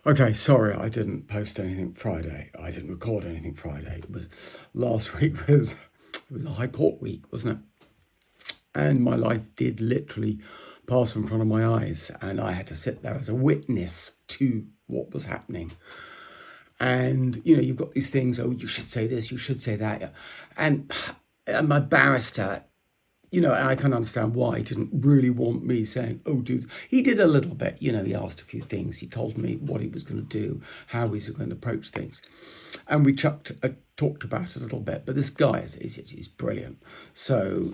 Okay, sorry, I didn't post anything Friday. I didn't record anything Friday. It was last week was it was a High Court week, wasn't it? And my life did literally pass in front of my eyes, and I had to sit there as a witness to what was happening. And you've got these things. Oh, you should say this. You should say that. And, and my barrister, I can understand why he didn't really want me saying, oh, dude. He did a little bit. He asked a few things. He told me what he was going to do, how he was going to approach things. And we talked about it a little bit. But this guy is brilliant. So,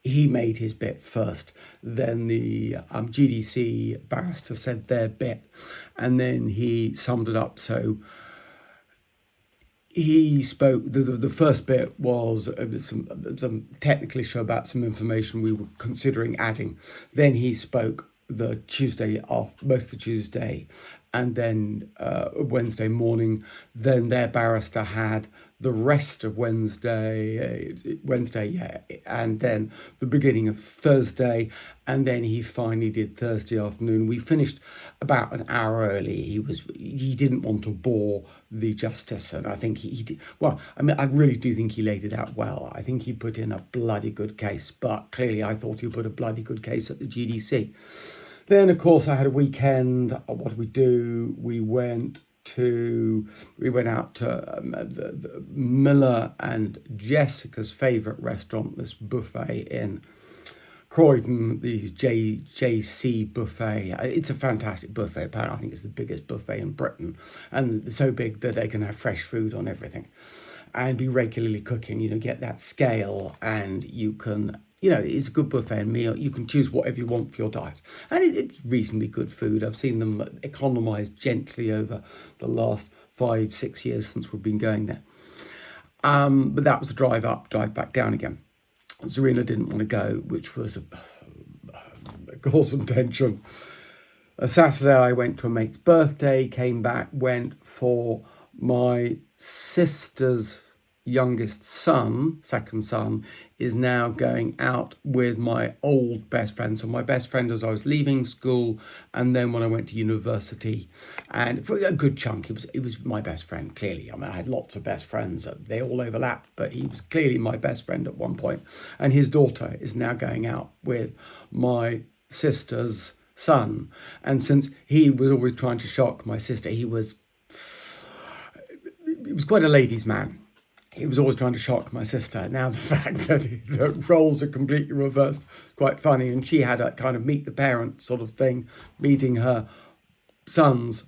he made his bit first. Then the GDC barrister said their bit. And then he summed it up. So he spoke. The first bit was some technical issue about some information we were considering adding. Then he spoke the Tuesday off, most of the Tuesday, and then Wednesday morning. Then their barrister had the rest of Wednesday, yeah, and then the beginning of Thursday, and then he finally did Thursday afternoon. We finished about an hour early. He didn't want to bore the justice, and I think he did well. I mean, I really do think he laid it out well. I think he put in a bloody good case, but clearly I thought he put a bloody good case at the GDC. Then, of course, I had a weekend. What did we do? We went out to the Miller and Jessica's favourite restaurant, this buffet in Croydon, the JC buffet. It's a fantastic buffet. Apparently, I think it's the biggest buffet in Britain, and so big that they can have fresh food on everything and be regularly cooking. Get that scale, and you can. It's a good buffet meal. You can choose whatever you want for your diet. And it's reasonably good food. I've seen them economise gently over the last 5-6 years since we've been going there. But that was a drive up, drive back down again. Zarina didn't want to go, which was cause some tension. A Saturday, I went to a mate's birthday, came back, went for my sister's youngest son, second son, is now going out with my old best friend. So my best friend as I was leaving school, and then when I went to university, and for a good chunk, it was my best friend. Clearly, I mean, I had lots of best friends; they all overlapped, but he was clearly my best friend at one point. And his daughter is now going out with my sister's son, and since he was always trying to shock my sister, he was quite a ladies' man. He was always trying to shock my sister. Now the fact that the roles are completely reversed, quite funny. And she had a kind of meet the parents sort of thing, meeting her son's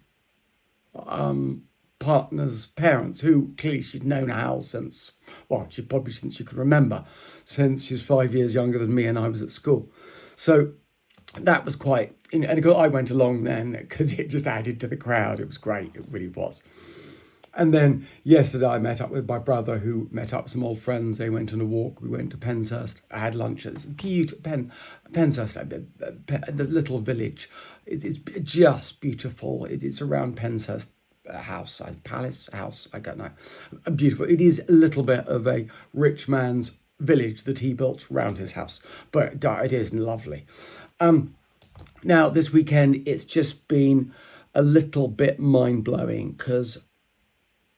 partner's parents, who clearly she'd known Hal since, well, she probably since she could remember, since she's 5 years younger than me and I was at school. So that was quite, and I went along then because it just added to the crowd. It was great. It really was. And then yesterday I met up with my brother, who met up with some old friends. They went on a walk. We went to Penshurst. I had lunch at this cute Penshurst, the little village. It's just beautiful. It's around Penshurst house, palace house, I don't know. Beautiful. It is a little bit of a rich man's village that he built around his house, but it is lovely. Now this weekend it's just been a little bit mind-blowing because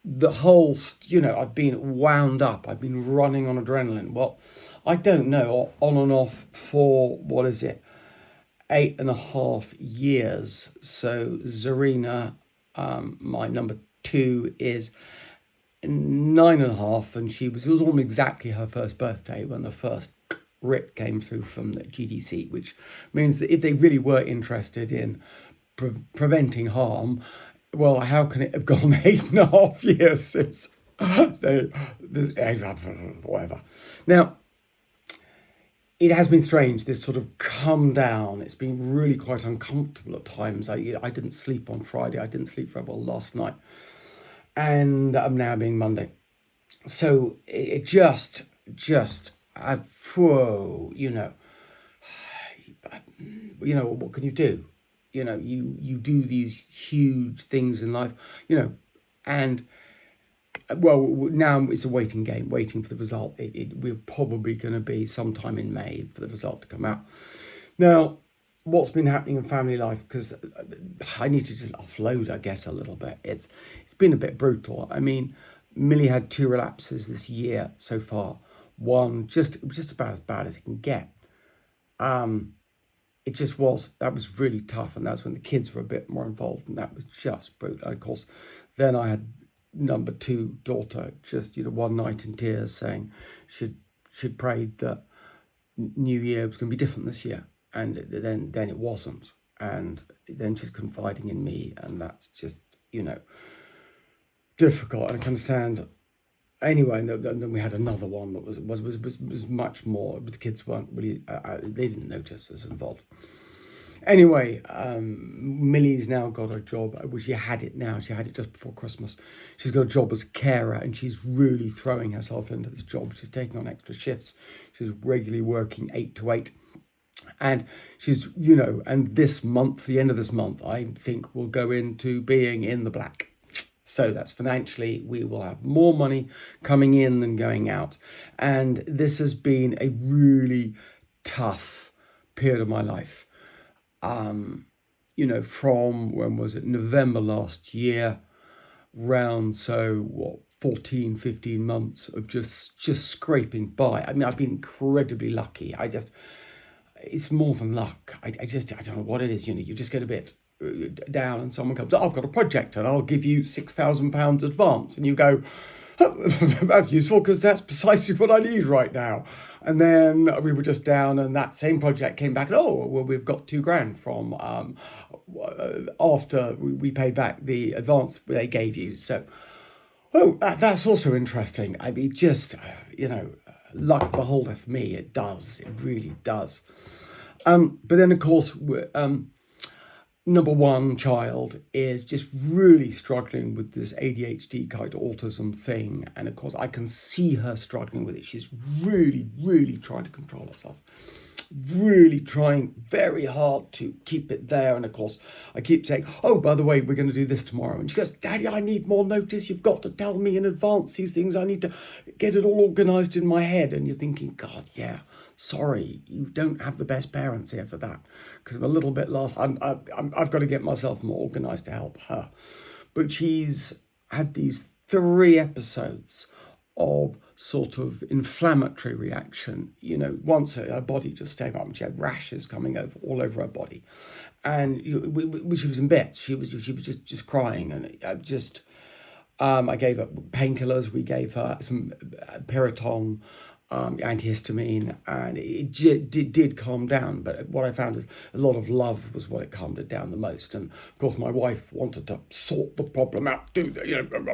the whole, I've been wound up. I've been running on adrenaline. Well, I don't know, on and off for, 8.5 years. So Zarina, my number two, is 9.5, and it was almost exactly her first birthday when the first writ came through from the GDC, which means that if they really were interested in preventing harm, well, how can it have gone 8.5 years since whatever. Now, it has been strange, this sort of come down. It's been really quite uncomfortable at times. I didn't sleep on Friday. I didn't sleep very well last night. And I'm now being Monday. So it just, whoa, what can you do? You do these huge things in life, and well, now it's a waiting game, waiting for the result. We're probably going to be sometime in May for the result to come out. Now, what's been happening in family life, because I need to just offload, I guess, a little bit. It's been a bit brutal. I mean, Millie had 2 relapses this year so far. One just about as bad as it can get. Um, it just was. That was really tough, and that's when the kids were a bit more involved, and that was just brutal. And of course, then I had number two daughter just one night in tears saying she'd prayed that New Year was going to be different this year, and then it wasn't, and then she's confiding in me, and that's just difficult. And I can understand. Anyway, and then we had another one that was much more, but the kids weren't really, they didn't notice us involved. Anyway, Millie's now got a job. Well, she had it now. She had it just before Christmas. She's got a job as a carer, and she's really throwing herself into this job. She's taking on extra shifts. She's regularly working 8 to 8. And she's, and this month, the end of this month, I think will go into being in the black. So that's financially, we will have more money coming in than going out. And this has been a really tough period of my life. From, when was it? November last year, round, 14, 15 months of just scraping by. I mean, I've been incredibly lucky. It's more than luck. I don't know what it is. You just get a bit down and someone comes, I've got a project and I'll give you £6,000 advance, and you go, that's useful because that's precisely what I need right now. And then we were just down, and that same project came back, and we've got £2,000 from after we paid back the advance they gave you. So that's also interesting. I mean, just luck beholdeth me. It does, it really does. But then of course number one child is just really struggling with this ADHD kind of autism thing. And of course, I can see her struggling with it. She's really, really trying to control herself. Really trying very hard to keep it there. And of course, I keep saying, oh, by the way, we're going to do this tomorrow. And she goes, Daddy, I need more notice. You've got to tell me in advance these things. I need to get it all organised in my head. And you're thinking, God, yeah, sorry, you don't have the best parents here for that. Because I'm a little bit lost. I've got to get myself more organised to help her. But she's had these 3 episodes of sort of inflammatory reaction. Once her body just stayed up, and she had rashes coming all over her body, and she was in bed. She was just crying, and I gave her painkillers. We gave her some Piriton, antihistamine, and it did calm down. But what I found is a lot of love was what it calmed it down the most. And of course, my wife wanted to sort the problem out,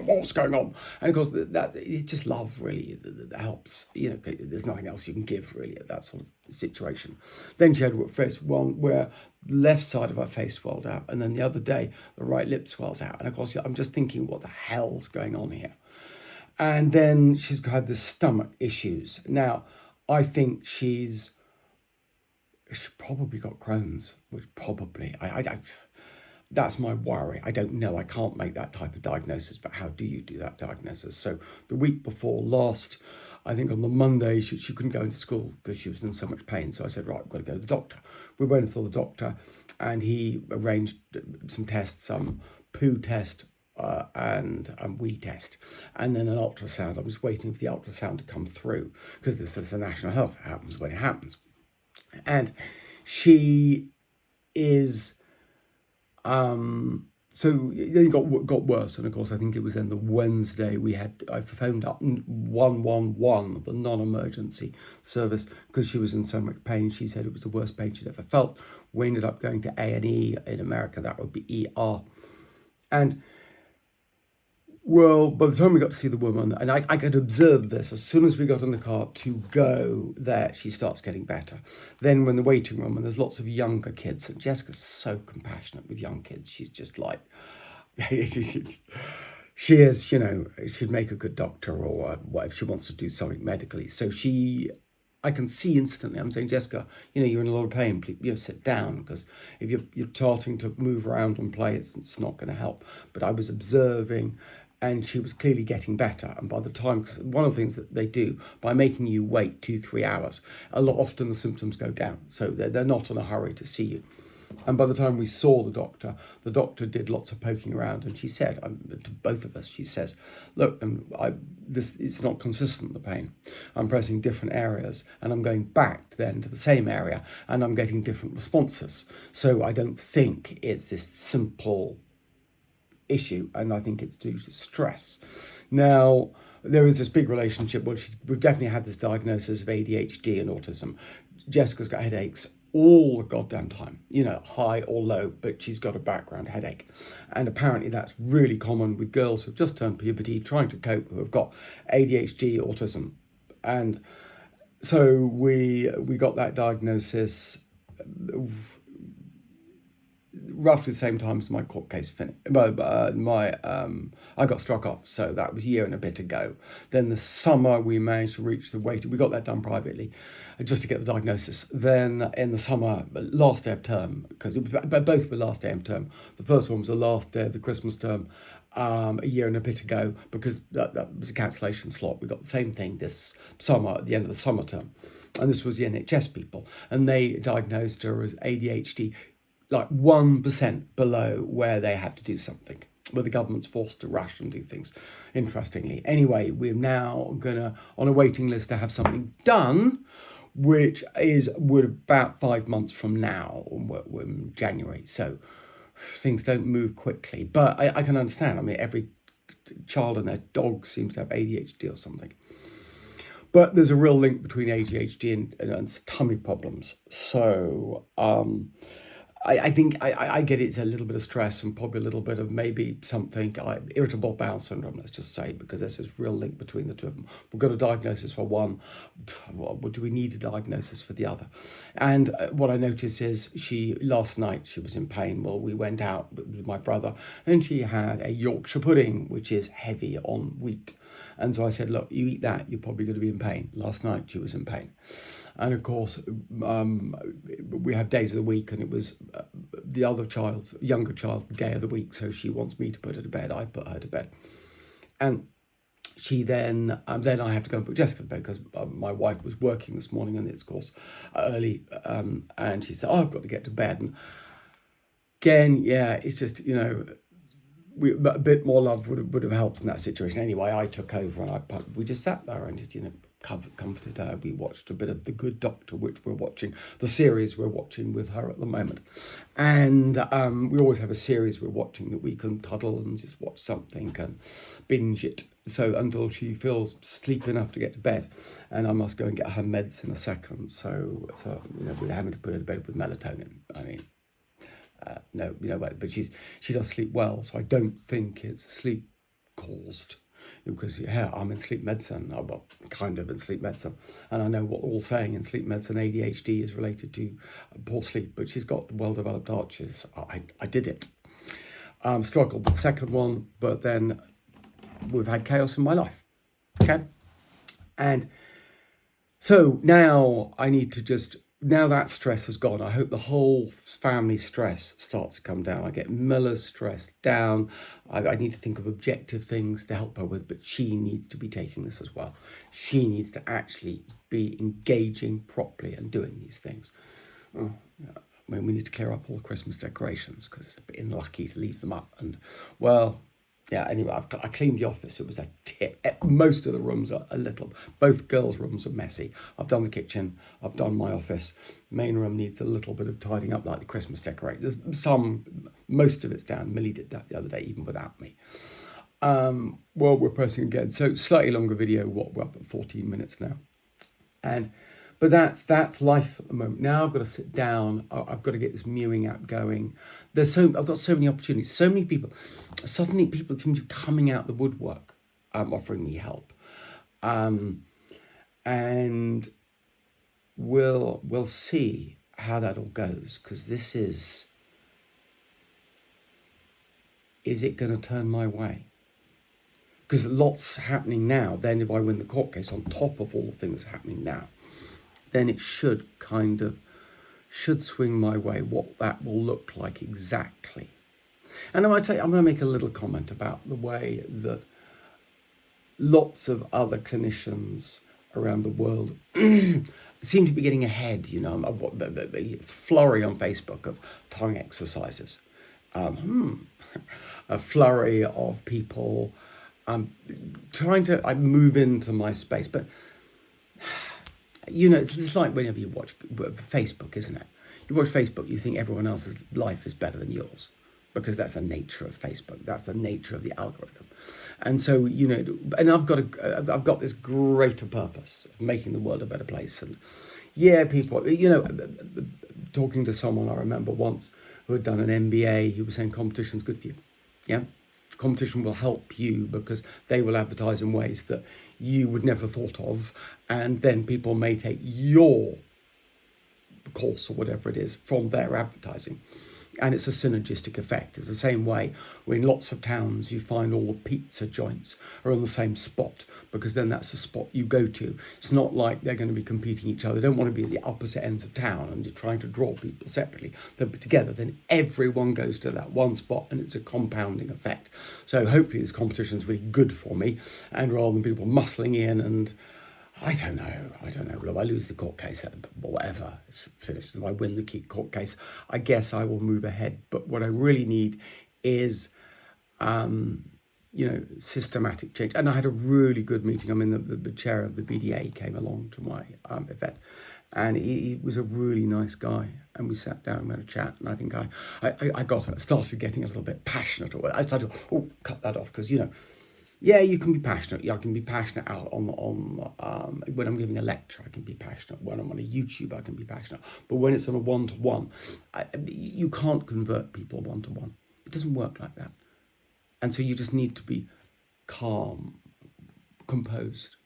what's going on. And of course, that it's just love really that helps. There's nothing else you can give really at that sort of situation. Then she had one where the left side of her face swelled out, and then the other day the right lip swells out. And of course, I'm just thinking, what the hell's going on here? And then she's had the stomach issues. Now, I think she's probably got Crohn's, which probably, that's my worry. I don't know. I can't make that type of diagnosis, but how do you do that diagnosis? So the week before last, I think on the Monday, she couldn't go into school because she was in so much pain. So I said, right, I've got to go to the doctor. We went and saw the doctor, and he arranged some tests, some poo test, and wee test, and then an ultrasound. I'm just waiting for the ultrasound to come through, because this is the National Health. It happens when it happens. And she is so it got worse. And of course, I think it was then the Wednesday I phoned up 111, the non-emergency service, because she was in so much pain. She said it was the worst pain she'd ever felt. We ended up going to A&E in America. That would be ER. And well, by the time we got to see the woman, and I could observe this, as soon as we got in the car to go there, she starts getting better. Then we're in the waiting room, and there's lots of younger kids, and Jessica's so compassionate with young kids. She's just like, she is, she'd make a good doctor, or what if she wants to do something medically. So I can see instantly, I'm saying, Jessica, you're in a lot of pain, please, sit down, because if you're starting to move around and play, it's not going to help. But I was observing, and she was clearly getting better. And by the time, cause one of the things that they do by making you wait 2-3 hours, often the symptoms go down. So they're not in a hurry to see you. And by the time we saw the doctor did lots of poking around, and she said, to both of us, she says, look, this it's not consistent, the pain. I'm pressing different areas, and I'm going back then to the same area, and I'm getting different responses. So I don't think it's this simple issue, and I think it's due to stress. Now, there is this big relationship. Well, we've definitely had this diagnosis of ADHD and autism. Jessica's got headaches all the goddamn time, high or low, but she's got a background headache. And apparently that's really common with girls who've just turned puberty, trying to cope, who have got ADHD, autism. And so we got that diagnosis roughly the same time as my court case finished. I got struck off, so that was a year and a bit ago. Then the summer we managed to reach the weight. We got that done privately, just to get the diagnosis. Then in the summer, last day of term, because both were last day of term. The first one was the last day of the Christmas term, a year and a bit ago, because that was a cancellation slot. We got the same thing this summer at the end of the summer term, and this was the NHS people, and they diagnosed her as ADHD. Like 1% below where they have to do something, where the government's forced to rush and do things, interestingly. Anyway, we're now gonna, on a waiting list to have something done, which would about 5 months from now, in January. So things don't move quickly, but I can understand. I mean, every child and their dog seems to have ADHD or something. But there's a real link between ADHD and tummy problems. So, I think I get it's a little bit of stress and probably a little bit of maybe something, irritable bowel syndrome, let's just say, because there's this real link between the two of them. We've got a diagnosis for one. What do we need a diagnosis for the other? And what I noticed is last night she was in pain. Well, we went out with my brother and she had a Yorkshire pudding, which is heavy on wheat. And so I said, look, you eat that, you're probably going to be in pain. Last night she was in pain. And of course, we have days of the week, and it was the younger child's day of the week. So she wants me to put her to bed. I put her to bed. And she then I have to go and put Jessica to bed because my wife was working this morning, and it's, of course, early. And she said, I've got to get to bed. And again, yeah, it's just, a bit more love would have helped in that situation. Anyway, I took over and we just sat there and just, comforted her. We watched a bit of The Good Doctor, which we're watching, the series we're watching with her at the moment. And we always have a series we're watching that we can cuddle and just watch something and binge it. So until she feels sleep enough to get to bed. And I must go and get her meds in a second. So we're having to put her to bed with melatonin. I mean, no, but she does sleep well, so I don't think it's sleep caused, because I'm in sleep medicine, well, kind of in sleep medicine, and I know what they're all saying in sleep medicine. ADHD is related to poor sleep, but she's got well-developed arches. I did it. Struggled with the second one, but then we've had chaos in my life. Okay, and so now I need to now that stress has gone, I hope the whole family stress starts to come down. I get Milla's stress down. I need to think of objective things to help her with, but she needs to be taking this as well. She needs to actually be engaging properly and doing these things. Oh, yeah. I mean, we need to clear up all the Christmas decorations because it's a bit unlucky to leave them up. And, well, yeah, anyway, I cleaned the office. It was a tip. Most of the rooms are both girls' rooms are messy. I've done the kitchen. I've done my office. Main room needs a little bit of tidying up, like the Christmas decorations. Most of it's down. Millie did that the other day, even without me. Well, we're pressing again. So slightly longer video. We're up at 14 minutes now. But that's life at the moment. Now I've got to sit down. I've got to get this mewing app going. I've got so many opportunities. So many people. Suddenly people seem to be coming out the woodwork, offering me help. And we'll see how that all goes, because this is it going to turn my way? Because lots happening now. Then if I win the court case on top of all the things happening now, then it should swing my way. What that will look like exactly. And I'm going to make a little comment about the way that lots of other clinicians around the world seem to be getting ahead. You know, the flurry on Facebook of tongue exercises, a flurry of people trying to move into my space. But, you know, it's like whenever you watch Facebook, isn't it? You watch Facebook, you think everyone else's life is better than yours, because that's the nature of Facebook. That's the nature of the algorithm. And so, you know, and I've got this greater purpose of making the world a better place. And yeah, people, you know, talking to someone I remember once who had done an MBA, he was saying competition's good for you. Yeah. Competition will help you because they will advertise in ways that you would never thought of. And then people may take your course or whatever it is from their advertising. And it's a synergistic effect. It's the same way where in lots of towns you find all the pizza joints are on the same spot, because then that's the spot you go to. It's not like they're going to be competing each other. They don't want to be at the opposite ends of town and you're trying to draw people separately. They'll be together. Then everyone goes to that one spot and it's a compounding effect. So hopefully this competition is really good for me, and rather than people muscling in and I don't know. Will I lose the court case? Whatever, it's finished. If I win the court case, I guess I will move ahead. But what I really need is, you know, systematic change. And I had a really good meeting. I mean, the chair of the BDA came along to my event, and he was a really nice guy. And we sat down and had a chat. And I think I started getting a little bit passionate. I started, cut that off, because, you know, yeah, you can be passionate. I can be passionate out on when I'm giving a lecture. I can be passionate. When I'm on a YouTube, I can be passionate. But when it's on a one-to-one, you can't convert people one-to-one. It doesn't work like that. And so you just need to be calm, composed.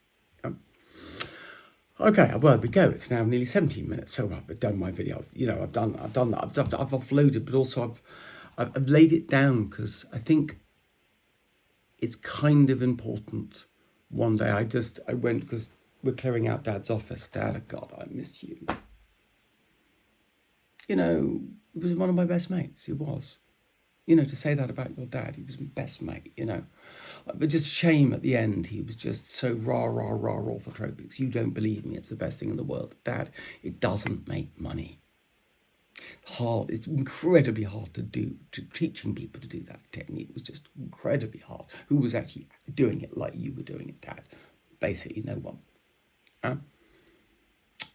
Okay, well, we go. It's now nearly 17 minutes. So I've done my video. You know, I've done that. I've offloaded, but also I've laid it down because I think it's kind of important. One day I went, because we're clearing out Dad's office. Dad, God, I miss you. You know, he was one of my best mates. He was. You know, to say that about your dad, he was my best mate, you know. But just shame at the end, he was just so rah, orthotropics. You don't believe me, it's the best thing in the world. Dad, it doesn't make money. It's incredibly hard to do. Teaching people to do that technique was just incredibly hard. Who was actually doing it like you were doing it, Dad? Basically, no one.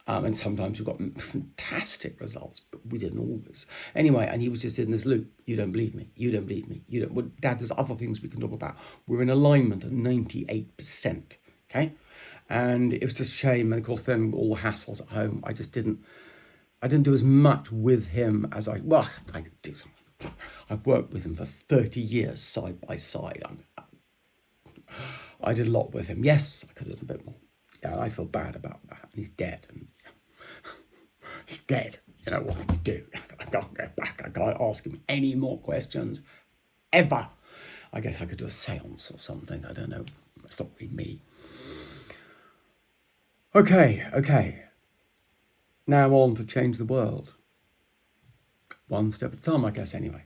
And sometimes we got fantastic results, but we didn't always. Anyway, and he was just in this loop. You don't believe me. You don't believe me. You don't. Well, Dad, there's other things we can talk about. We're in alignment at 98%. Okay, and it was just a shame. And of course, then all the hassles at home. I didn't do as much with him as I do. I've worked with him for 30 years side by side. I did a lot with him. Yes, I could have done a bit more. Yeah, I feel bad about that. He's dead. And he's dead. You know, what can you do? I can't go back. I can't ask him any more questions. Ever. I guess I could do a seance or something. I don't know. It's not really me. Okay. Now on to change the world. One step at a time, I guess, anyway.